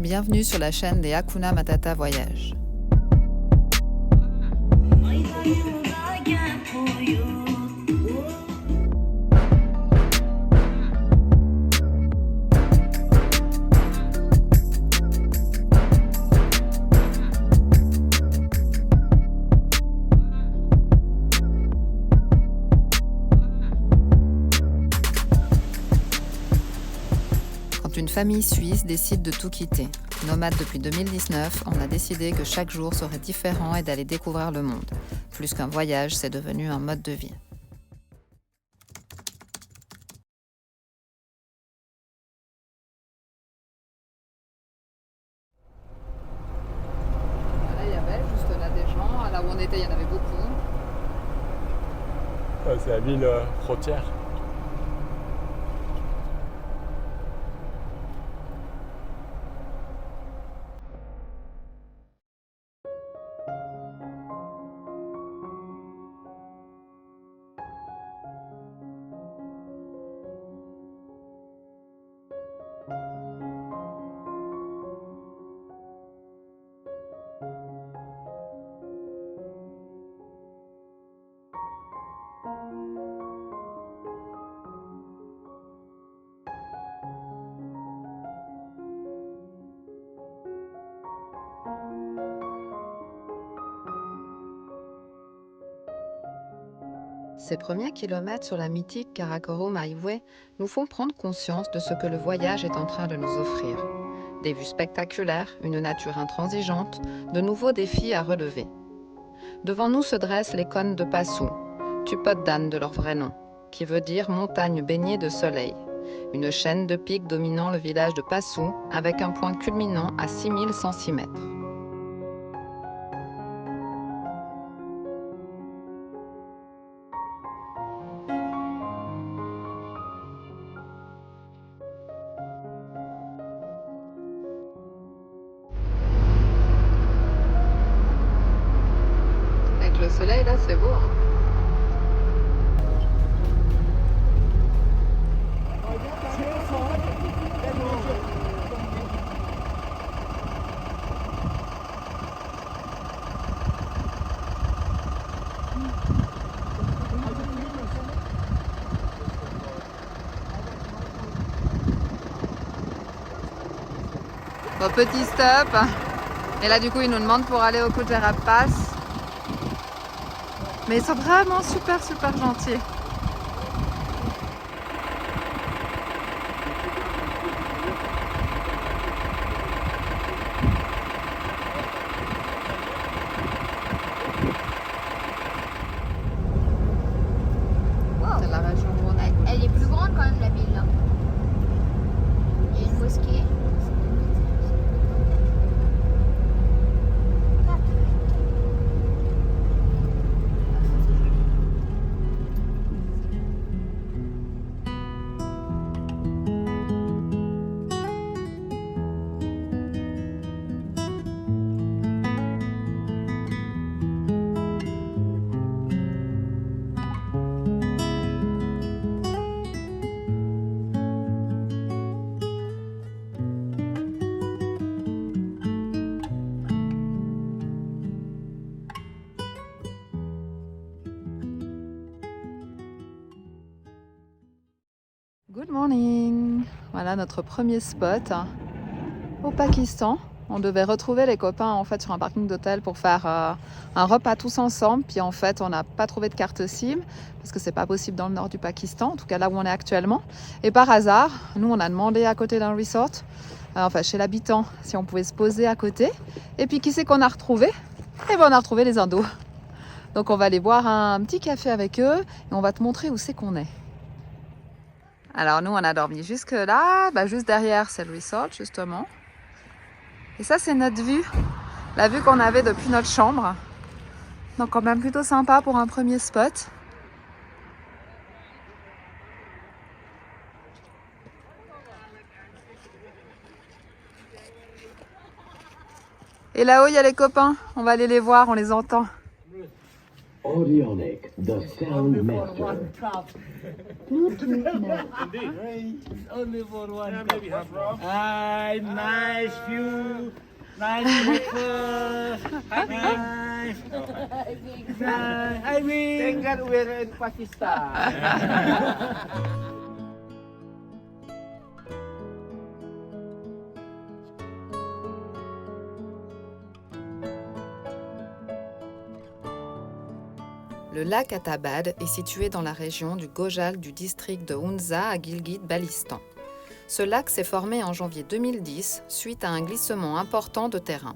Bienvenue sur la chaîne des Hakuna Matata Voyages. Une famille suisse décide de tout quitter. Nomade depuis 2019, on a décidé que chaque jour serait différent et d'aller découvrir le monde. Plus qu'un voyage, c'est devenu un mode de vie. Là, il y avait juste là des gens. Là où on était, il y en avait beaucoup. C'est la ville frontière. Ces premiers kilomètres sur la mythique Karakoro Highway nous font prendre conscience de ce que le voyage est en train de nous offrir. Des vues spectaculaires, une nature intransigeante, de nouveaux défis à relever. Devant nous se dressent les cônes de Passou, Tupotdan de leur vrai nom, qui veut dire montagne baignée de soleil. Une chaîne de pics dominant le village de Passou avec un point culminant à 6106 mètres. Avec le soleil là, c'est beau. Bon, petit stop. Et là, du coup, ils nous demandent pour aller au Kujara Pass. Mais ils sont vraiment super gentils. Wow. C'est la région Rhône. Elle est plus grande quand même la ville là. Il y a une mosquée. Good morning. Voilà notre premier spot au Pakistan. On devait retrouver les copains en fait sur un parking d'hôtel pour faire un repas tous ensemble. Puis en fait, on n'a pas trouvé de carte SIM parce que c'est pas possible dans le nord du Pakistan, en tout cas là où on est actuellement. Et par hasard, nous on a demandé à côté d'un resort, enfin chez l'habitant, si on pouvait se poser à côté. Et puis qui c'est qu'on a retrouvé? Eh ben on a retrouvé les Indos. Donc on va aller boire un petit café avec eux et on va te montrer où c'est qu'on est. Alors nous on a dormi jusque là, juste derrière c'est le resort justement. Et ça c'est notre vue, la vue qu'on avait depuis notre chambre. Donc quand même plutôt sympa pour un premier spot. Et là-haut il y a les copains, on va aller les voir, on les entend. Audionic, the sound master. Bluetooth mode. Only for one cup. Hi, nice view. Nice breakfast. Nice. Hi, Wing. Thank God we're in Pakistan. Le lac Atabad est situé dans la région du Gojal du district de Hunza à Gilgit-Baltistan. Ce lac s'est formé en janvier 2010 suite à un glissement important de terrain.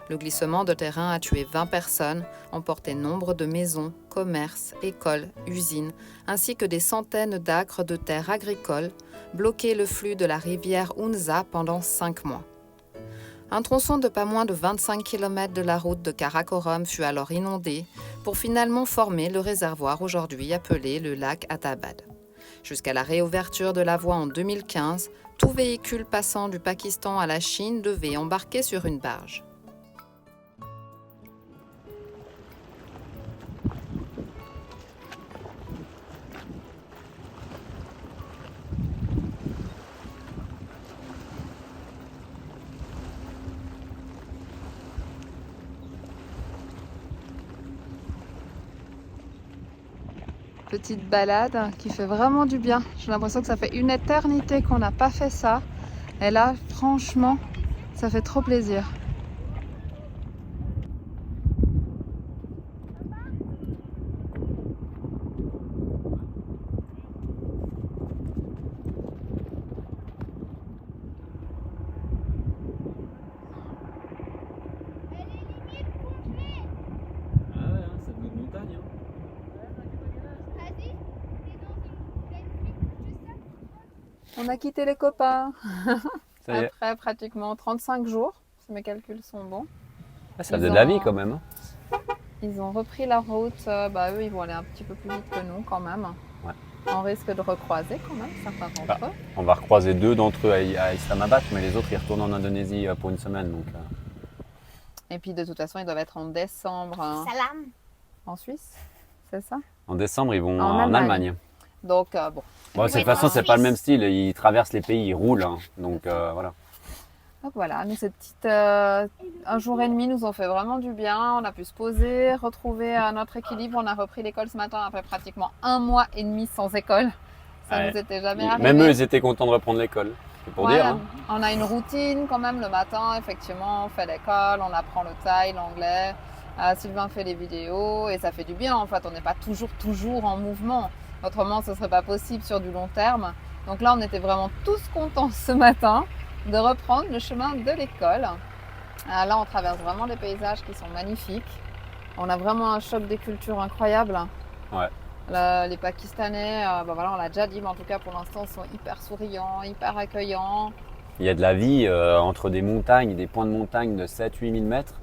Le glissement de terrain a tué 20 personnes, emporté nombre de maisons, commerces, écoles, usines, ainsi que des centaines d'acres de terres agricoles, bloqué le flux de la rivière Hunza pendant 5 mois. Un tronçon de pas moins de 25 km de la route de Karakorum fut alors inondé pour finalement former le réservoir aujourd'hui appelé le lac Atabad. Jusqu'à la réouverture de la voie en 2015, tout véhicule passant du Pakistan à la Chine devait embarquer sur une barge. Petite balade qui fait vraiment du bien. J'ai l'impression que ça fait une éternité qu'on n'a pas fait ça. Et là, franchement, ça fait trop plaisir. On a quitté les copains. Ça y est. Après pratiquement 35 jours, si mes calculs sont bons. Ah, ça faisait de la vie quand même. Hein. Ils ont repris la route. Eux, ils vont aller un petit peu plus vite que nous quand même. Ouais. On risque de recroiser quand même certains d'entre eux. On va recroiser 2 d'entre eux à Islamabad, mais les autres ils retournent en Indonésie pour une semaine. Donc, Et puis de toute façon, ils doivent être en décembre Salam. en Suisse, c'est ça? en décembre, ils vont En en Allemagne. Allemagne. Donc Bon, de toute Ouais, façon, en c'est pas le Suisse. même style. Ils traversent les pays, ils roulent. Hein. Donc voilà. Donc voilà, nous, un jour et demi nous ont fait vraiment du bien. On a pu se poser, retrouver notre équilibre. On a repris l'école ce matin après pratiquement 1 mois et demi sans école. Ça Ouais. nous était jamais arrivé. Même eux, ils étaient contents de reprendre l'école. C'est pour Ouais, dire. Hein. On a une routine quand même le matin, effectivement. On fait l'école, on apprend le thaï, l'anglais. Sylvain fait les vidéos et ça fait du bien. En fait, on n'est pas toujours en mouvement. Autrement, ce ne serait pas possible sur du long terme. Donc là, on était vraiment tous contents ce matin de reprendre le chemin de l'école. Là, on traverse vraiment des paysages qui sont magnifiques. On a vraiment un choc des cultures incroyable. Ouais. Les Pakistanais, voilà, on l'a déjà dit, mais en tout cas pour l'instant, sont hyper souriants, hyper accueillants. Il y a de la vie entre des montagnes, des points de montagne de 7-8 000 mètres.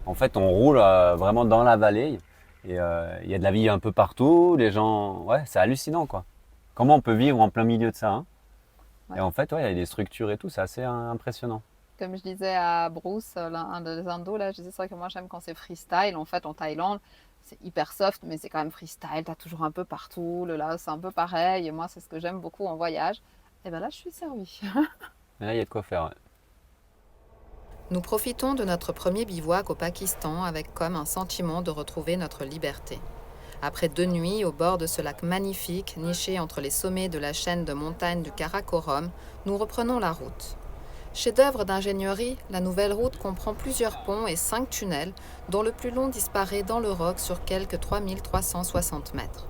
En fait, on roule vraiment dans la vallée. Et il y a de la vie un peu partout. Les gens, ouais, c'est hallucinant quoi. Comment on peut vivre en plein milieu de ça hein. Ouais. Et en fait, ouais, il y a des structures et tout, c'est assez impressionnant. Comme je disais à Bruce, un des Indos, là, je disais c'est vrai que moi j'aime quand c'est freestyle. En fait, en Thaïlande, c'est hyper soft, mais c'est quand même freestyle. T'as toujours un peu partout. Le Laos, c'est un peu pareil. Et moi, c'est ce que j'aime beaucoup en voyage. Et bien là, je suis servie. Et là, il y a de quoi faire. Ouais. Nous profitons de notre premier bivouac au Pakistan avec comme un sentiment de retrouver notre liberté. Après 2 nuits au bord de ce lac magnifique, niché entre les sommets de la chaîne de montagnes du Karakorum, nous reprenons la route. Chef-d'œuvre d'ingénierie, la nouvelle route comprend plusieurs ponts et 5 tunnels, dont le plus long disparaît dans le roc sur quelques 3360 mètres.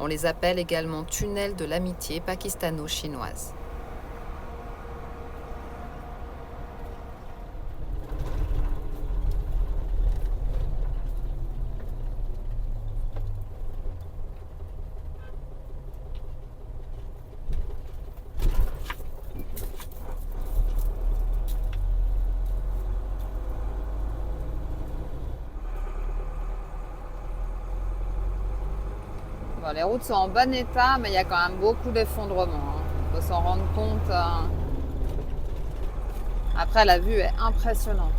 On les appelle également tunnels de l'amitié pakistano-chinoise. Bon, les routes sont en bon état, mais il y a quand même beaucoup d'effondrements. Il faut s'en rendre compte. Après, la vue est impressionnante.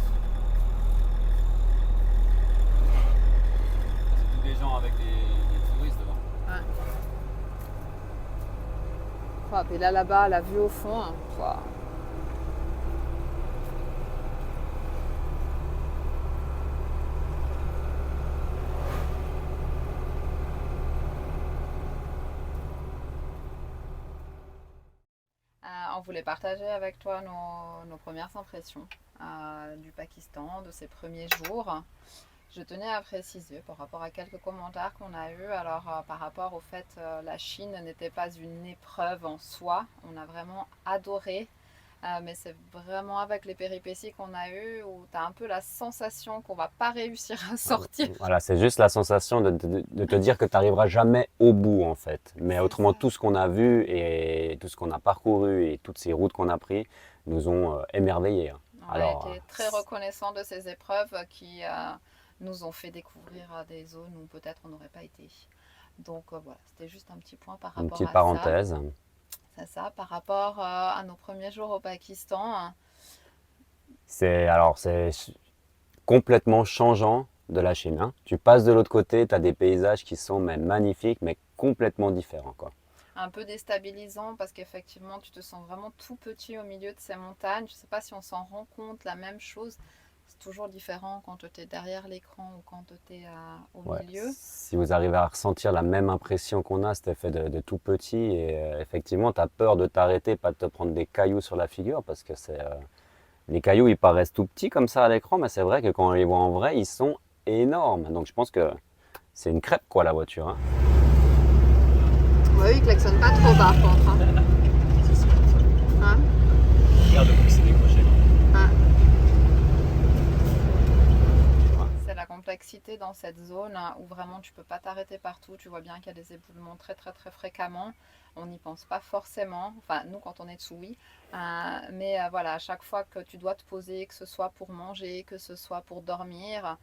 Des gens gens avec des touristes devant. Et là-bas, la vue au fond. Hein. Wow. On voulait partager avec toi nos premières impressions du Pakistan, de ces premiers jours. Je tenais à préciser par rapport à quelques commentaires qu'on a eus. Alors par rapport au fait la Chine n'était pas une épreuve en soi. On a vraiment adoré. Mais c'est vraiment avec les péripéties qu'on a eues où tu as un peu la sensation qu'on va pas réussir à sortir. Voilà, c'est juste la sensation de te dire que tu n'arriveras jamais au bout en fait. Mais autrement, tout ce qu'on a vu et tout ce qu'on a parcouru et toutes ces routes qu'on a prises nous ont émerveillés. On a été très reconnaissants de ces épreuves qui nous ont fait découvrir des zones où peut-être on n'aurait pas été. Donc voilà, c'était juste un petit point par rapport à ça. Une petite parenthèse. C'est ça, par rapport à nos premiers jours au Pakistan. C'est complètement changeant de la Chine. Hein. Tu passes de l'autre côté, tu as des paysages qui sont magnifiques, mais complètement différents. Quoi. Un peu déstabilisant parce qu'effectivement, tu te sens vraiment tout petit au milieu de ces montagnes. Je ne sais pas si on s'en rend compte, la même chose. C'est toujours différent quand tu es derrière l'écran ou quand tu es au milieu. Si vous arrivez à ressentir la même impression qu'on a, cet effet de tout petit, et effectivement, tu as peur de t'arrêter, pas de te prendre des cailloux sur la figure, parce que les cailloux, ils paraissent tout petits comme ça à l'écran, mais c'est vrai que quand on les voit en vrai, ils sont énormes. Donc je pense que c'est une crêpe, quoi, la voiture. Hein. Oui, il klaxonne pas trop bas, par contre. Hein. Regarde où c'est décroché. C'est la complexité dans cette zone où vraiment tu peux pas t'arrêter partout. Tu vois bien qu'il y a des éboulements très fréquemment. On n'y pense pas forcément. Enfin, nous, quand on est dessous, oui. Mais voilà, à chaque fois que tu dois te poser, que ce soit pour manger, que ce soit pour dormir,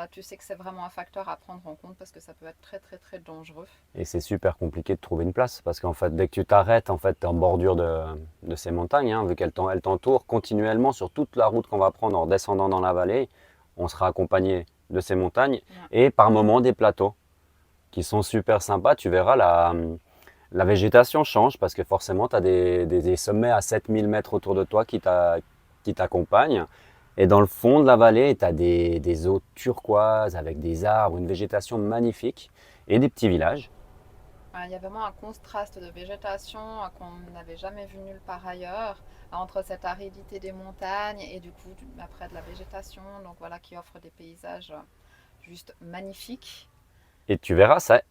tu sais que c'est vraiment un facteur à prendre en compte parce que ça peut être très dangereux. Et c'est super compliqué de trouver une place parce qu'en fait, dès que tu t'arrêtes, en fait, tu es en bordure de ces montagnes, hein, vu qu'elles t'entourent continuellement sur toute la route qu'on va prendre en descendant dans la vallée. On sera accompagné de ces montagnes et par moments des plateaux qui sont super sympas. Tu verras, la végétation change parce que forcément, tu as des sommets à 7000 mètres autour de toi qui t'accompagnent. Et dans le fond de la vallée, tu as des eaux turquoises avec des arbres, une végétation magnifique et des petits villages. Il y a vraiment un contraste de végétation qu'on n'avait jamais vu nulle part ailleurs, entre cette aridité des montagnes et du coup après de la végétation, donc voilà, qui offre des paysages juste magnifiques. Et tu verras, ça,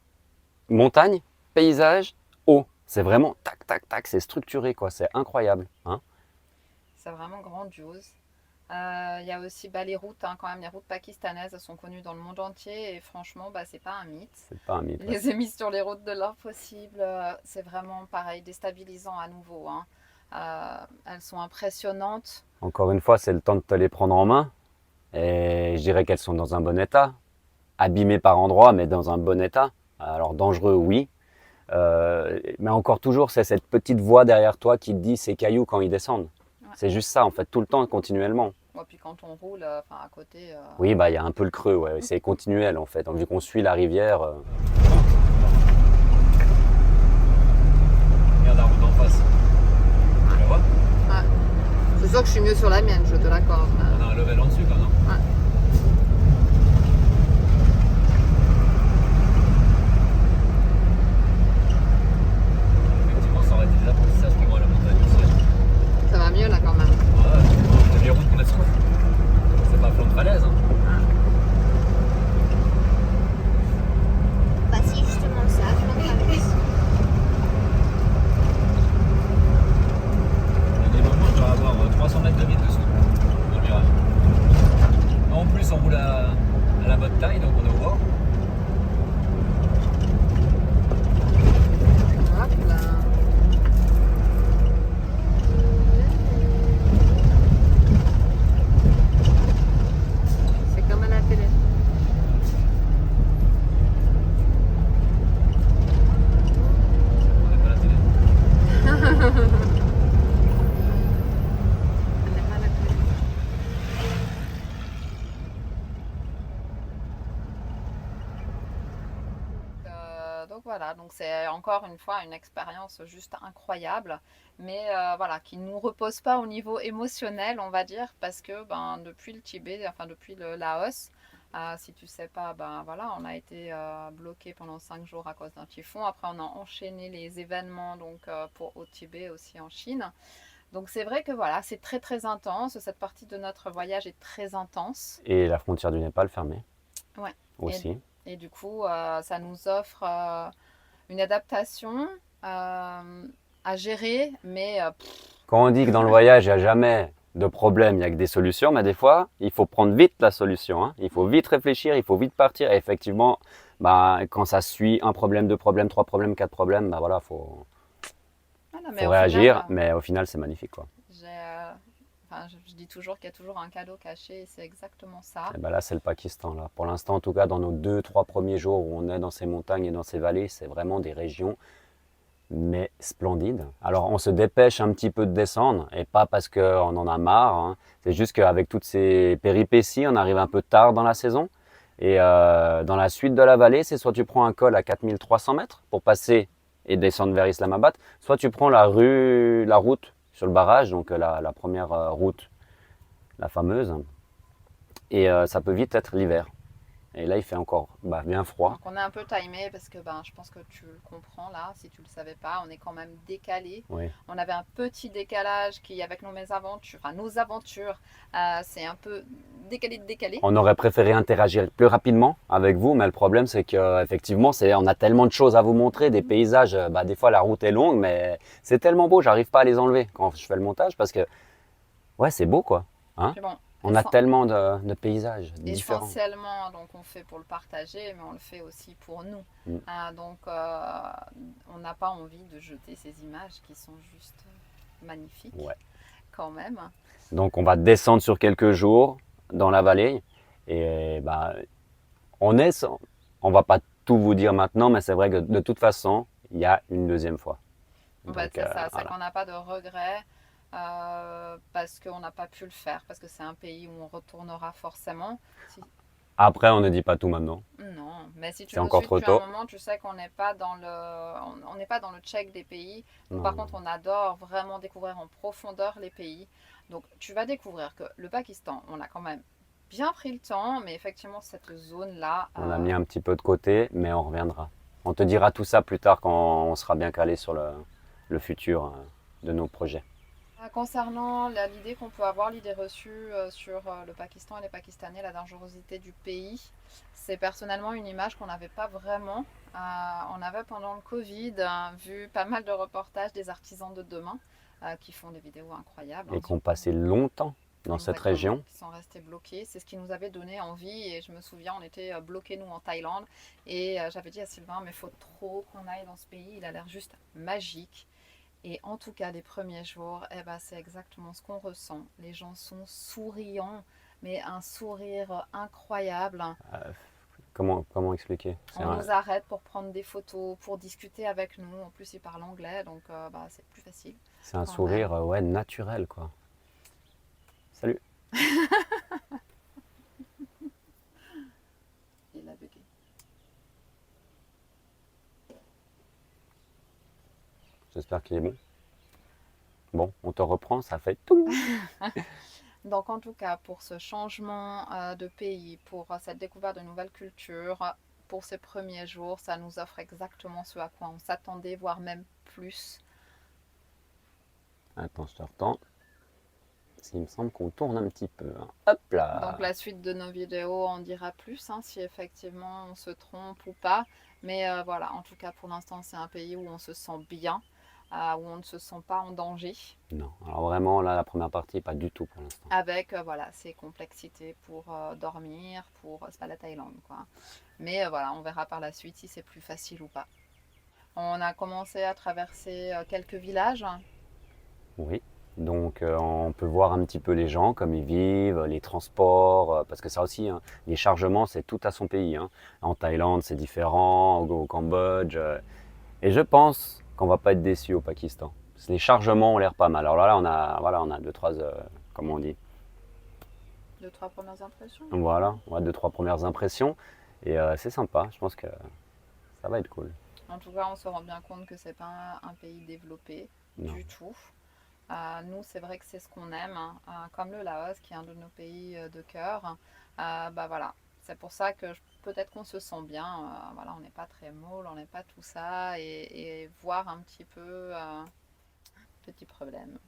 montagne, paysage, eau, c'est vraiment tac tac tac, c'est structuré quoi, c'est incroyable. Hein, c'est vraiment grandiose. Il y a aussi les routes, quand même, les routes pakistanaises sont connues dans le monde entier et franchement, c'est pas un mythe. C'est pas un mythe. Les émissions sur les routes de l'impossible, c'est vraiment pareil, déstabilisant à nouveau. Hein. Elles sont impressionnantes. Encore une fois, c'est le temps de te les prendre en main et je dirais qu'elles sont dans un bon état, abîmées par endroits, mais dans un bon état. Alors dangereux, oui. Mais encore toujours, c'est cette petite voix derrière toi qui te dit ces cailloux quand ils descendent. Ouais. C'est juste ça, en fait, tout le temps, continuellement. Ouais, puis quand on roule à côté... Oui, il y a un peu le creux, ouais. C'est continuel, en fait. Donc, vu qu'on suit la rivière... Regarde la route en face. Tu la vois? Ouais. C'est sûr que je suis mieux sur la mienne, je te l'accorde. On a un level en dessus, quand non? Ouais. L'apprentissage pour moi, la montagne aussi. Ça va mieux là quand même. Ouais, les routes qu'on a sur c'est pas flanc de falaise. Hein. Bah si, justement, ça a flanc de falaise. Il y a des moments où je dois avoir 300 mètres de vide dessous, dans le virage. En plus, on roule à la bonne taille, donc on est au bord. Hop là. Comme à la télé. On n'est pas à la télé. On n'est pas à la télé. Donc voilà, donc c'est encore une fois une expérience juste incroyable, mais voilà, qui ne nous repose pas au niveau émotionnel, on va dire, parce que ben, depuis le Tibet, enfin depuis le Laos, si tu sais pas, ben voilà, on a été bloqué pendant 5 jours à cause d'un typhon. Après, on a enchaîné les événements donc au Tibet aussi en Chine. Donc c'est vrai que voilà, c'est très très intense. Cette partie de notre voyage est très intense. Et la frontière du Népal fermée Ouais. aussi. Et du coup, ça nous offre une adaptation à gérer, mais Quand on dit que dans le voyage, il n'y a jamais de problème, il n'y a que des solutions, mais des fois, il faut prendre vite la solution. Hein. Il faut vite réfléchir, il faut vite partir. Et effectivement, bah, quand ça suit un problème, 2 problèmes, 3 problèmes, 4 problèmes, bah voilà, faut voilà, mais au réagir. final, Mais au final, c'est magnifique, quoi. je dis toujours qu'il y a toujours un cadeau caché, et c'est exactement ça. Et bah là, c'est le Pakistan. Là. Pour l'instant, en tout cas, dans nos 2-3 premiers jours où on est dans ces montagnes et dans ces vallées, c'est vraiment des régions mais splendides. Alors, on se dépêche un petit peu de descendre, et pas parce qu'on en a marre. Hein. C'est juste qu'avec toutes ces péripéties, on arrive un peu tard dans la saison. Et dans la suite de la vallée, c'est soit tu prends un col à 4300 mètres pour passer et descendre vers Islamabad, soit tu prends la route sur le barrage, donc la première route, la fameuse. Et ça peut vite être l'hiver. Et là, il fait encore bien froid. Donc on est un peu timé parce que ben, je pense que tu le comprends là, si tu ne le savais pas, on est quand même décalé. Oui. On avait un petit décalage qui, avec nos aventures, c'est un peu décalé. On aurait préféré interagir plus rapidement avec vous, mais le problème, c'est qu'effectivement, on a tellement de choses à vous montrer, des paysages. Des fois, la route est longue, mais c'est tellement beau, j'arrive pas à les enlever quand je fais le montage parce que, ouais, c'est beau, quoi. Hein? Puis bon, On a tellement de paysages différents. essentiellement, donc on fait pour le partager, mais on le fait aussi pour nous. Donc on n'a pas envie de jeter ces images qui sont juste magnifiques, Ouais. quand même. Donc on va descendre sur quelques jours dans la vallée et on va pas tout vous dire maintenant, mais c'est vrai que de toute façon, il y a une deuxième fois. En fait, c'est ça, c'est voilà. qu'on n'a pas de regrets. Parce qu'on n'a pas pu le faire, parce que c'est un pays où on retournera forcément. Après, on ne dit pas tout maintenant. Non, mais si tu C'est nous encore suis trop depuis un tôt. moment, tu sais qu'on n'est pas dans on n'est pas dans le check des pays. Non. Par contre, on adore vraiment découvrir en profondeur les pays. Donc, tu vas découvrir que le Pakistan, on a quand même bien pris le temps, mais effectivement, cette zone-là... On a mis un petit peu de côté, mais on reviendra. On te dira tout ça plus tard quand on sera bien calé sur le futur de nos projets. Concernant l'idée qu'on peut avoir, l'idée reçue sur le Pakistan et les Pakistanais, la dangerosité du pays, c'est personnellement une image qu'on n'avait pas vraiment. On avait pendant le Covid vu pas mal de reportages des artisans de demain qui font des vidéos incroyables. Et qui ont passé longtemps dans cette Exactement, région. qui sont restés bloqués. C'est ce qui nous avait donné envie. Et je me souviens, on était bloqués, nous, en Thaïlande. Et j'avais dit à Sylvain, mais il faut trop qu'on aille dans ce pays. Il a l'air juste magique. Et en tout cas, les premiers jours, c'est exactement ce qu'on ressent. Les gens sont souriants, mais un sourire incroyable. Comment expliquer? On nous arrête pour prendre des photos, pour discuter avec nous. En plus, ils parlent anglais, donc c'est plus facile. C'est un sourire naturel, quoi. Salut. Il a bugué. J'espère qu'il est bon. Bon, on te reprend, ça fait tout. Donc en tout cas, pour ce changement de pays, pour cette découverte de nouvelles cultures, pour ces premiers jours, ça nous offre exactement ce à quoi on s'attendait, voire même plus. Attends, je te retends. Il me semble qu'on tourne un petit peu. Hein. Hop là. Donc la suite de nos vidéos en dira plus, si effectivement on se trompe ou pas. Mais voilà, en tout cas pour l'instant, c'est un pays où on se sent bien. Où on ne se sent pas en danger. Non, alors vraiment, là, la première partie, pas du tout pour l'instant. Avec, ces complexités pour dormir, c'est pas la Thaïlande, quoi. Mais voilà, on verra par la suite si c'est plus facile ou pas. On a commencé à traverser quelques villages. Oui, donc on peut voir un petit peu les gens, comme ils vivent, les transports, parce que ça aussi, hein, les chargements, c'est tout à son pays. Hein. En Thaïlande, c'est différent, au Cambodge. Et je pense qu'on va pas être déçu au Pakistan. Les chargements ont l'air pas mal. Alors là, on a 2-3, comment on dit? 2-3 premières impressions. Voilà, 2-3 premières impressions. Et c'est sympa, je pense que ça va être cool. En tout cas, on se rend bien compte que c'est pas un pays développé Non. du tout. Nous, c'est vrai que c'est ce qu'on aime, hein. Comme le Laos, qui est un de nos pays de cœur. Bah voilà, c'est pour ça que peut-être qu'on se sent bien. Voilà, on n'est pas très molle, on n'est pas tout ça, et voir un petit peu petit problème.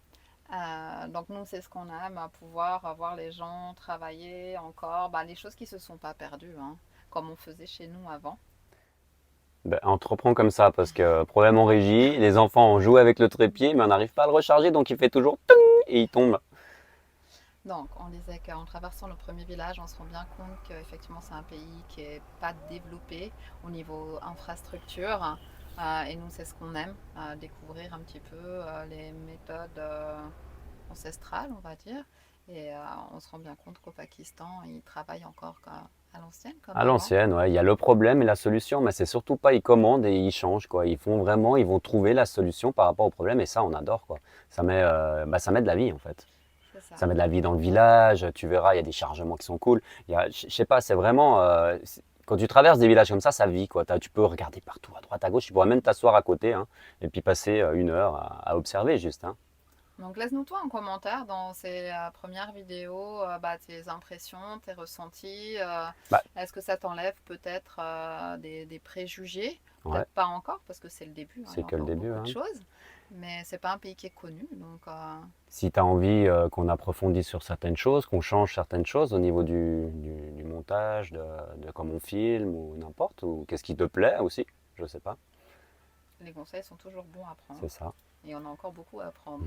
Donc nous, c'est ce qu'on aime, pouvoir voir les gens travailler encore, bah, les choses qui se sont pas perdues, hein, comme on faisait chez nous avant. Ben, entreprends comme ça parce que problème en régie, les enfants ont joué avec le trépied mais on n'arrive pas à le recharger donc il fait toujours ting et il tombe. Donc, on disait qu'en traversant le premier village, on se rend bien compte qu'effectivement, c'est un pays qui n'est pas développé au niveau infrastructure. Et nous, c'est ce qu'on aime, découvrir un petit peu les méthodes ancestrales, on va dire. Et on se rend bien compte qu'au Pakistan, ils travaillent encore à l'ancienne, comme À avant. l'ancienne, ouais, il y a le problème et la solution, mais c'est surtout pas ils commandent et ils changent quoi. Ils font vraiment, ils vont trouver la solution par rapport au problème et ça on adore quoi. Ça met de la vie en fait. C'est ça. Ça met de la vie dans le village, tu verras, il y a des chargements qui sont cool. Je sais pas, c'est vraiment. Quand tu traverses des villages comme ça vit quoi. Tu peux regarder partout, à droite, à gauche. Tu pourrais même t'asseoir à côté hein, et puis passer 1 heure à observer juste. Hein. Donc laisse-nous toi un commentaire dans ces premières vidéos, bah, tes impressions, tes ressentis. Bah. Est-ce que ça t'enlève peut-être des préjugés? Ouais. Peut-être pas encore parce que c'est le début. C'est il y a que le encore début, beaucoup de hein. choses. Mais c'est pas un pays qui est connu. Donc Si tu as envie qu'on approfondisse sur certaines choses, qu'on change certaines choses au niveau du montage, de comment on filme ou n'importe, ou qu'est-ce qui te plaît aussi, je sais pas. les conseils sont toujours bons à prendre. C'est ça. Et on a encore beaucoup à apprendre.